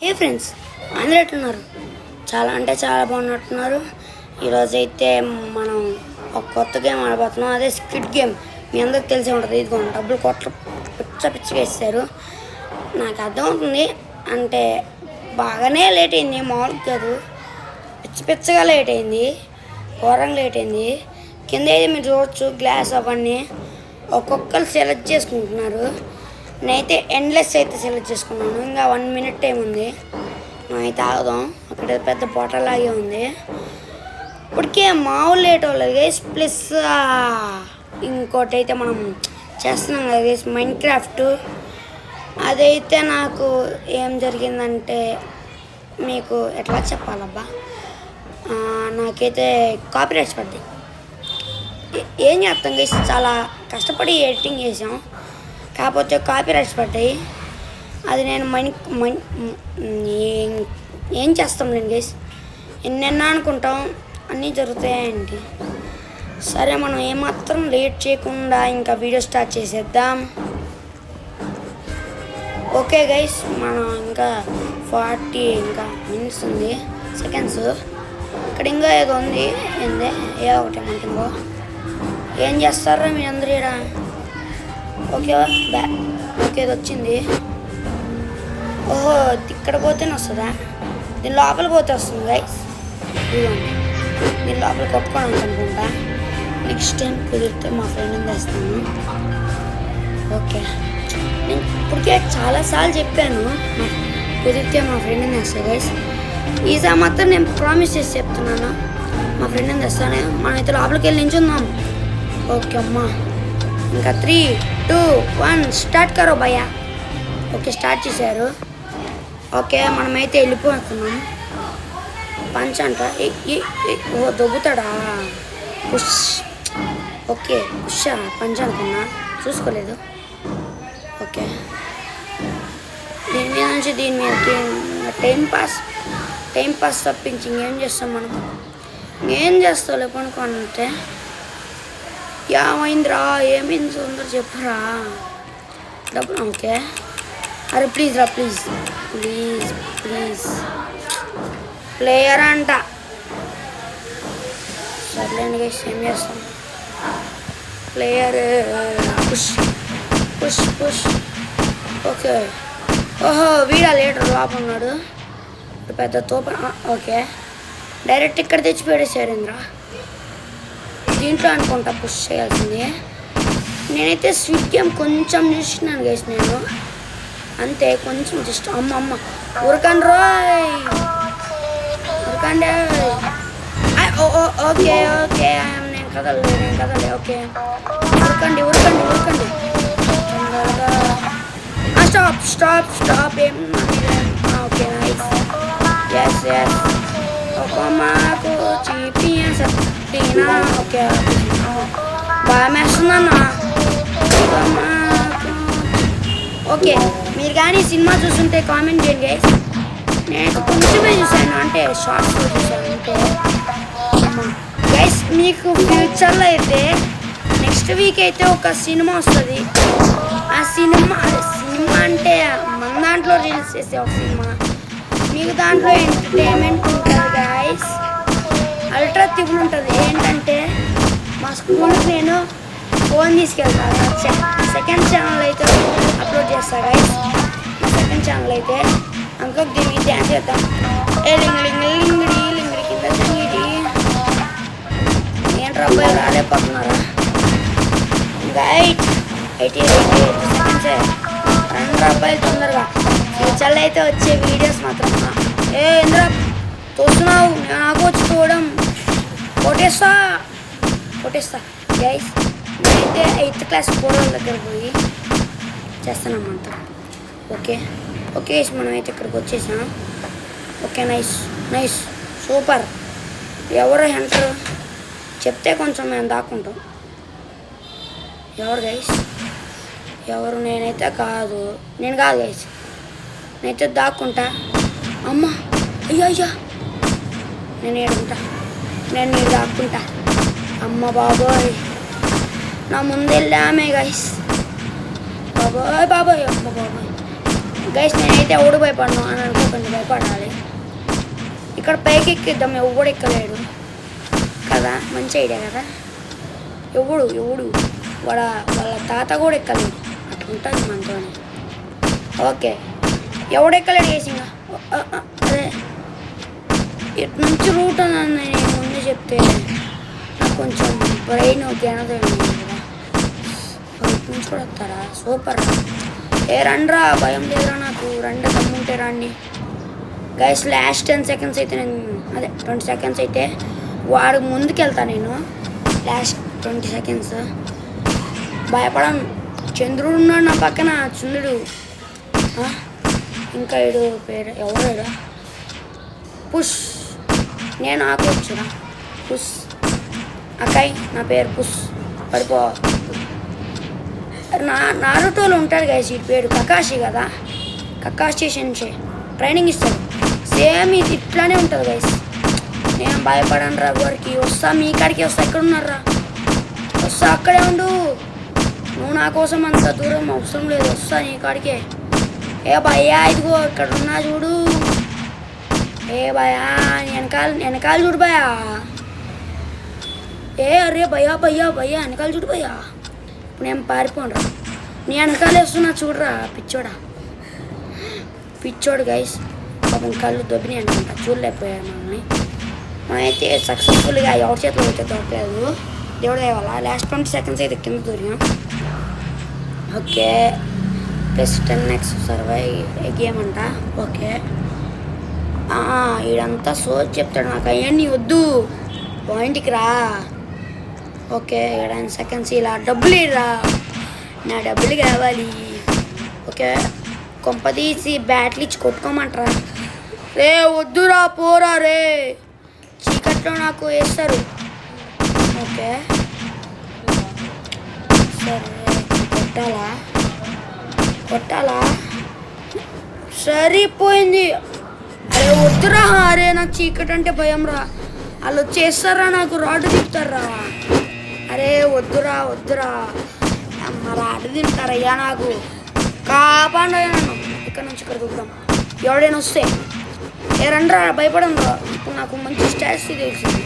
హే friends, అందరూ ఎట్లున్నారు? చాలా అంటే చాలా బాగున్నట్టున్నారు. ఈరోజైతే మనం ఒక కొత్త గేమ్ ఆడబోతున్నాం. అదే స్క్విడ్ గేమ్. మీ అందరికి తెలిసే ఉంటుంది. ఇదిగో డబ్బులు పిచ్చగా వేస్తారు. నాకు అర్థమవుతుంది, అంటే బాగానే లేట్ అయింది, మామూలుగా కాదు, పిచ్చగా లేట్ అయింది, ఘోరంగా లేట్ అయింది. కింద అయితే మీరు చూడవచ్చు గ్లాస్ అవన్నీ ఒక్కొక్కరు సెలెక్ట్ చేసుకుంటున్నారు. నేనైతే ఎండ్లెస్ అయితే సెలెక్ట్ చేసుకున్నాను. ఇంకా 1 minute టైం ఉంది, అయితే ఆగుదాం. అక్కడ పెద్ద పొట్టలాగే ఉంది. ఇప్పటికే మామూలు లేట్ అవ్వలేదు గైస్. ప్లస్ ఇంకోటి అయితే మనం చేస్తున్నాం కదా గైస్, మైన్క్రాఫ్ట్. అదైతే నాకు ఏం జరిగిందంటే మీకు ఎట్లా చెప్పాలబ్బా, నాకైతే కాపీరైట్స్ పడ్డాయి. ఏం చేస్తాం గైస్, చాలా కష్టపడి ఎడిటింగ్ చేసాం, కాకపోతే కాపీరైట్స్ పడ్డాయి. అది నేను ఏం చేస్తాం నేను గైస్, ఎన్నెన్నో అనుకుంటాం, అన్నీ జరుగుతాయండి. సరే, మనం ఏమాత్రం లేట్ చేయకుండా ఇంకా వీడియో స్టార్ట్ చేసేద్దాం. ఓకే గైస్, మనం ఇంకా 40 minutes ఉంది, సెకండ్స్. ఇక్కడ ఇంకా ఏదో ఉంది, ఏంది ఏదో ఒకటి మనకిందో. ఏం చేస్తారా మీ అందరూ ఇక్కడ? ఓకే ఓకే, ఇది వచ్చింది. ఓహో, ఇక్కడ పోతేనే వస్తుందా? దీని లోపల పోతే వస్తుంది గైస్. ఇదిగోండి, దీని లోపల కొట్టుకోవడానికి అనుకుంటా. నెక్స్ట్ టైం కుదిరితే మా ఫ్రెండ్ని తెస్తాను. ఓకే, నేను ఇప్పటికే చాలాసార్లు చెప్పాను, కుదిరితే మా ఫ్రెండ్ని తెస్తాను గైస్. ఈసారి మాత్రం నేను ప్రామిస్ చేసి చెప్తున్నాను, మా ఫ్రెండ్ని తెస్తాను. మనమైతే లోపలికి వెళ్ళి నించుందాం. ఓకే అమ్మా, ఇంకా 3, 2, 1 స్టార్ట్ కరో భయ్యా. ఓకే, స్టార్ట్ చేశారు. ఓకే, మనమైతే వెళ్ళిపోతున్నాం. పంచ్ అంట. ఓ దొబ్బుతాడా? పుష్. ఓకే, పుష్ పంచ్ అనుకున్నా, చూసుకోలేదు. ఓకే, దీని మీద నుంచి దీని మీదకి టైం పాస్ తప్పించి ఇంకేం చేస్తాం మనం? ఏం చేస్తావు లేపనుకోనంటే. ఏమైందిరా? ఏమైంది తొందర చెప్పురా. డబ్బులు. ఓకే, అరే ప్లీజ్ రా, ప్లీజ్ ప్లీజ్ ప్లీజ్. ప్లేయర్ అంట. సర్లేండి గైస్, ఏం చేస్తాం. Player. Push push push. Okay, ఓహో వీడా లీటర్ లోపల ఉన్నాడు, పెద్ద తోప. ఓకే, డైరెక్ట్ ఇక్కడ తెచ్చి పెడేసారు ఇంద్రా. దీంట్లో అనుకుంటా పుష్ చేయాల్సింది. నేనైతే స్విచ్ గేమ్ కొంచెం చూసినాను గైస్, నేను అంతే, కొంచెం జస్ట్. అమ్మ ఉరకండి రోయ్, ఉరకండి. ఓకే ఓకే, నేను కదలే. ఓకే, ఉరకండి. స్టాప్. Okay, nice. ఎస్ ఒక మాకు చీపినా. ఓకే, బాగా మేస్తుందన్నా. ఓకే, మీరు కానీ సినిమా చూస్తుంటే కామెంట్ చేయండి గైస్. నేను కొంచెమే చూసాను, అంటే షార్ట్స్ చూసాను అంటే. గైస్, మీకు ఫ్యూచర్లో అయితే నెక్స్ట్ వీక్ అయితే ఒక సినిమా వస్తుంది. ఆ సినిమా అంటే మన దాంట్లో రిలీజ్ చేసే ఒక సినిమా. మీకు దాంట్లో ఎంటర్టైన్మెంట్ ఉంటుంది గైస్, అల్ట్రా త్రిబుల్ ఉంటుంది. ఏంటంటే మా స్కూల్కి నేను ఫోన్ తీసుకెళ్తాను. సెకండ్ ఛానల్ అయితే అప్లోడ్ చేస్తాను గైస్. మా సెకండ్ ఛానల్ అయితే అంకొక దీనికి డ్యాన్స్ చేద్దాం. లింగిడి కింద సంగిడి. ఏంటి అబ్బాయి రాలేకపోతున్నారా? గైట్ 88 సెకండ్సే. 2 అబ్బాయిలు తొందరగా. ఫ్యూచర్లో అయితే వచ్చే వీడియోస్ మాత్రం. ఎందుకు తోస్తున్నావు? నాకు వచ్చి చూడడం. కొట్టేస్తా గైస్. నేనైతే 8th క్లాస్ వాళ్ళ దగ్గర పోయి చేస్తానన్నమాట. ఓకే మనమైతే ఇక్కడికి వచ్చేసాం. Okay, nice super. ఎవరు ఎంటర్ చెప్తే కొంచెం మేము దాక్కుంటాం. ఎవరు గైస్? ఎవరు? నేను కాదు గైస్, నేనైతే దాక్కుంటా. అమ్మ అయ్యా, నేను దాక్కుంటా. అమ్మ బాబోయ్, నా ముందు వెళ్ళామే గైస్. బాబాయ్ బాబాయ్ బాబాయ్ గైస్, నేనైతే ఎవడు భయపడను అని అనుకోకండి, భయపడాలి. ఇక్కడ పైకి ఎక్కిద్దాం, ఎవడు ఎక్కలేడు కదా, మంచి ఐడియా కదా. ఎవడు వాళ్ళ తాత కూడా ఎక్కలేడు, అట్లా ఉంటుంది మనతోనే. ఓకే, ఎవడు ఎక్కలేడు వేసింగా. అదే ఇటు నుంచి రూట్ అని నేను ముందు చెప్తే నాకు కొంచెం బ్రెయిన్ జ్ఞానోదయం కదా. ఇటు నుంచి కూడా వస్తారా, సూపర్. రండ్రా, భయం లేదురా నాకు, రండి తమ్ముంటే రండి గైస్. లాస్ట్ 10 seconds అయితే నేను, అదే 20 seconds అయితే వాడు ముందుకు వెళ్తాను నేను. లాస్ట్ 20 seconds భయపడను. చంద్రుడు ఉన్నాడు నా పక్కన, చంద్రుడు. ఇంకా ఇడు పేరు ఎవరు, పుష్. నేను ఆకొచ్చురా, పుష్. అక్కయ్ నా పేరు పుష్, పడిపో. నారుటోలో ఉంటాడు గైస్, ఈ పేరు కకాషి కదా, కకాషి షెన్షే ట్రైనింగ్ ఇస్తాడు. సేమ్ ఇది ఇట్లానే ఉంటుంది గైస్. నేను భయపడను రా ఎవరికి. వస్తా మీ కాడికి వస్తా, ఎక్కడ ఉన్నారా, వస్తా అక్కడే ఉండు. నువ్వు నా కోసం అంత దూరం అవసరం లేదు, వస్తా నీ కాడికే. ఏ భయ్యా ఇదిగో ఇక్కడ ఉన్నా చూడు. ఏ భయ్యా వెనకాల చూడు భయ్యా. అరే భయ్యా వెనకాల చూడు భయ్యా. ఇప్పుడు నేను పారిపోను, నీ వెనకాల వేస్తున్నా చూడరా పిచ్చోడు గైస్. పాపం కళ్ళు దొబ్బిని అనుకుంటా, చూడలేకపోయారు మనమైతే సక్సెస్ఫుల్గా ఎవరి చేతిలో అయితే దొరకలేదు, దేవుడు దేవాల. లాస్ట్ 20 seconds అయితే కింద దూరాం. ఓకే, +10x సర్వై గేమ్ అంట. ఓకే, ఈడంతా సోచ్ చెప్తాడు నాకు, అవన్నీ వద్దు, పాయింట్కి రా. ఓకే, 7 seconds ఇలా డబ్బులు ఇరా, నా డబ్బులు కావాలి. ఓకే, కొంపదీసి బ్యాట్లు ఇచ్చి కొట్టుకోమంటారా. రే వద్దురా, పోరా రే, చీకట్లో నాకు వేస్తారు. ఓకే సరే, కొట్టాలా సరిపోయింది. అరే వద్దురా, అరే నాకు చీకటి అంటే భయం రా, వాళ్ళు వచ్చేస్తారా నాకు రాడ్ తిప్పుతారా. అరే వద్దురా రాడ్ తింటారయ్యా నాకు, కాపాడయ్యా నన్ను. ఇక్కడ నుంచి ఇక్కడ దూకుదాం, ఎవడైనా వస్తే. రండ్రా, భయపడం రా. ఇప్పుడు నాకు మంచి స్టాట్స్ తెలిసింది.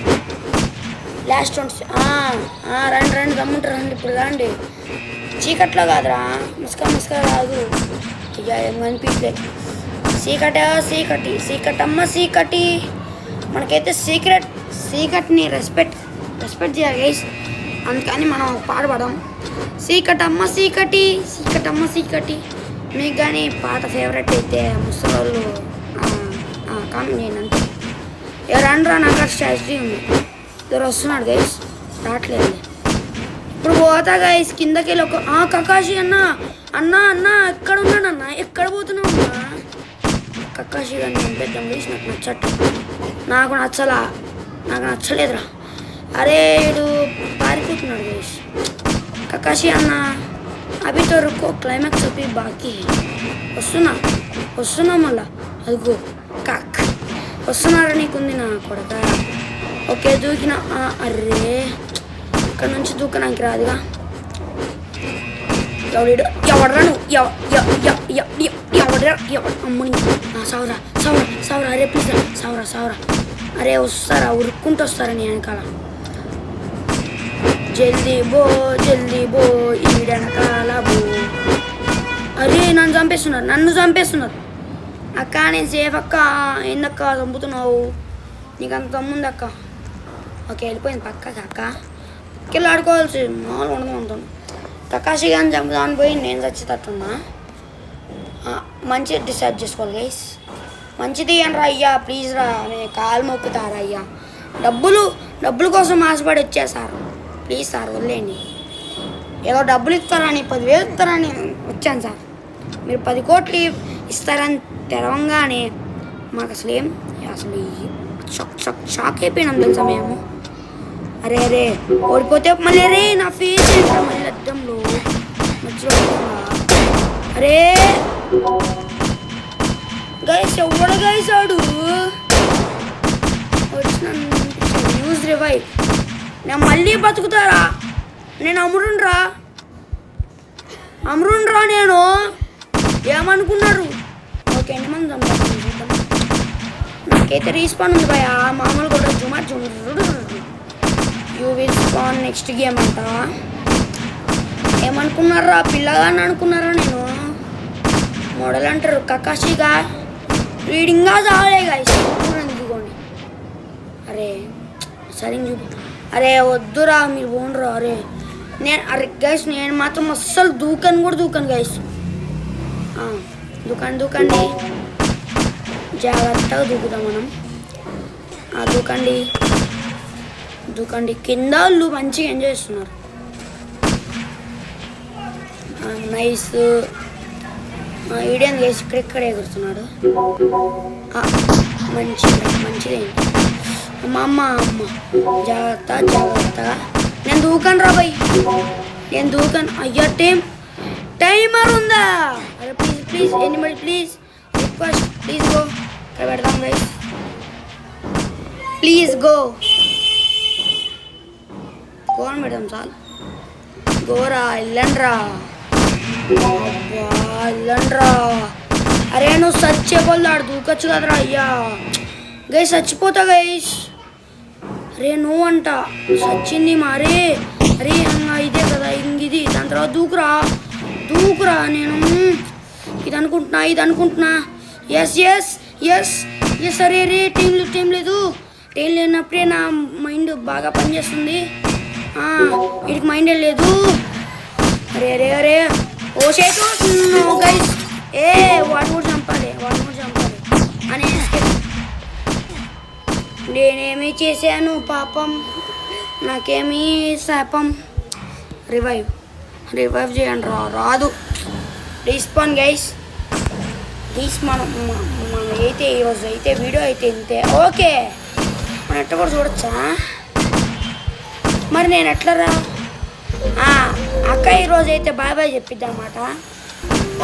లాస్ట్ 20 రండి గమ్ముంటారు, రండి ఇప్పుడు రండి. చీకట్లో కాదురా, ముసుక రాదు ఇక, ఏం కనిపించలేదు. చీకటి మనకైతే సీక్రెట్ని రెస్పెక్ట్ చేయాలి గైస్. అందుకని మనం పాట పాడాం, చీకటి. మీకు కానీ పాట ఫేవరెట్ అయితే ముసలోళ్ళు కామెంట్ చేయండి అంతే. ఎవరనరా, నాకు స్ట్రాటజీ ఉంది. ఎవరు వస్తున్నాడు గైస్, రావట్లేదు. ఇప్పుడు పోతా గైస్ కిందకి వెళ్ళి ఒక కకాషి అన్న ఎక్కడ ఉన్నాడన్నా, ఎక్కడ పోతున్నావు అన్నా. కకాషి గారిని చంపేద్దాం గైస్, నాకు నచ్చలేదురా. అరే వీడు పారిపోతున్నాడు గైస్. కకాషి అన్న అభి తో రుకో, క్లైమాక్స్ అభి బాకీ. వస్తున్నా మళ్ళా, అదిగో కాక్ వస్తున్నారా, నీకుంది నా కొడక. ఓకే దూకిన. అర్రే ఇక్కడ నుంచి దూకడానికి రాదుగా. ఎవడరా నువ్వు, అమ్మని సౌరా అరే ప్లీజ్ సౌరా. అరే వస్తారా, ఉరుక్కుంటూ వస్తారా నీ వెనకాల. జల్దీ బో ఈడెనకాల బో. అరే నన్ను చంపేస్తున్నారు. అక్క నేను సేఫ్ అక్క. ఏందక్క చంపుతున్నావు, నీకు అంత తమ్ముంది అక్క. ఓకే వెళ్ళిపోయింది పక్కకి అక్క. పక్కకి ఆడుకోవాల్సి మామూలు ఉండదు. కకాషి గారిని చంపుదామని పోయి నేను చచ్చేటట్టున్నా. మంచిది డిసైడ్ చేసుకోవాలి గైస్, మంచిది అని రా అయ్యా, ప్లీజ్ రా, నేను కాలు మొక్కుతారా అయ్యా. డబ్బుల కోసం ఆశపడి వచ్చేసారు, ప్లీజ్ సార్ వదిలేండి. ఏదో డబ్బులు ఇస్తారని 10,000 ఇస్తారని వచ్చాను సార్. మీరు 10 కోట్లు ఇస్తారని తెరవంగానే మాకు అసలు షాక్ అయిపోయినాం తెలుసా మేము. అరే ఓడిపోతే మళ్ళీ అరే నా ఫేస్ మళ్ళీ అద్దంలో మధ్యలో. అరే గైస్ ఎవడు గైస్ ఆడు వచ్చిన న్యూస్ రివైవ్. నేను మళ్ళీ బతుకుతారా, నేను అమరుండ్రా నేను ఏమనుకున్నారు. ఓకే ఎంతమంది చంపారు చూద్దాం. నాకైతే రీస్పాన్ ఉంది భయ మామూలు కూడా జుమార్ you will spawn next game అంట. ఏమనుకున్నారా పిల్లగాని అనుకున్నారా నేను మోడల్ అంటారు కకాషిగా రీడింగ్గా చాలే గాయస్ ఇదిగోండి. అరే సరే చూపి అరే వద్దురా మీరు పోండ్రా. అరే గైస్ నేను మాత్రం అస్సలు దూకను గైస్. దూకండి జాగ్రత్తగా దూకుదాం మనం. దూకండి కింద వాళ్ళు మంచిగా ఎంజాయ్ చేస్తున్నారు. నైస్ ఈడియన్ గైస్ ఇక్కడ ఎగురుతున్నాడు. మంచిది అమ్మ జాగ్రత్త. నేను దూకను రా భయ్ అయ్యా టైమర్ ఉందా. అరే please anybody please request please go. ఇక్కడ పెడదాం గైస్ ప్లీజ్ గో అని పెడదాం చాలు. గోరా వెళ్ళండ్రా. అరే నువ్వు చచ్చేపోల్లాడు దూకొచ్చు కదరా అయ్యా. గైస్ చచ్చిపోతా గైస్. అరే నువ్వు అంట చచ్చింది మారే. అరే ఇదే కదా ఇది దాని తర్వాత దూకురా. నేను ఇది అనుకుంటున్నా. ఎస్ అరే టైం లేదు. టైం లేనప్పుడే నా మైండ్ బాగా పనిచేస్తుంది. వీడికి మైండే లేదు. అరే ఓ చేతు గైస్ వాడు కూడా చంపాలి అని నేనేమి చేశాను పాపం నాకేమీ శాపం. రివైవ్ చేయండి రాదు. రీస్పాన్ గైస్ మనం అయితే ఈరోజు అయితే వీడియో అయితే ఇంతే. ఓకే మనం ఎట్లా కూడా చూడొచ్చా మరి నేను ఎట్లా రా అక్క ఈరోజు అయితే బాయ్ చెప్పిద్ది అన్నమాట.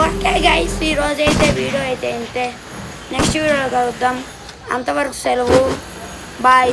ఓకే గైస్ ఈరోజు అయితే వీడియో అయితే ఇంతే. నెక్స్ట్ వీడియోలో కలుద్దాం. అంతవరకు సెలవు. బాయ్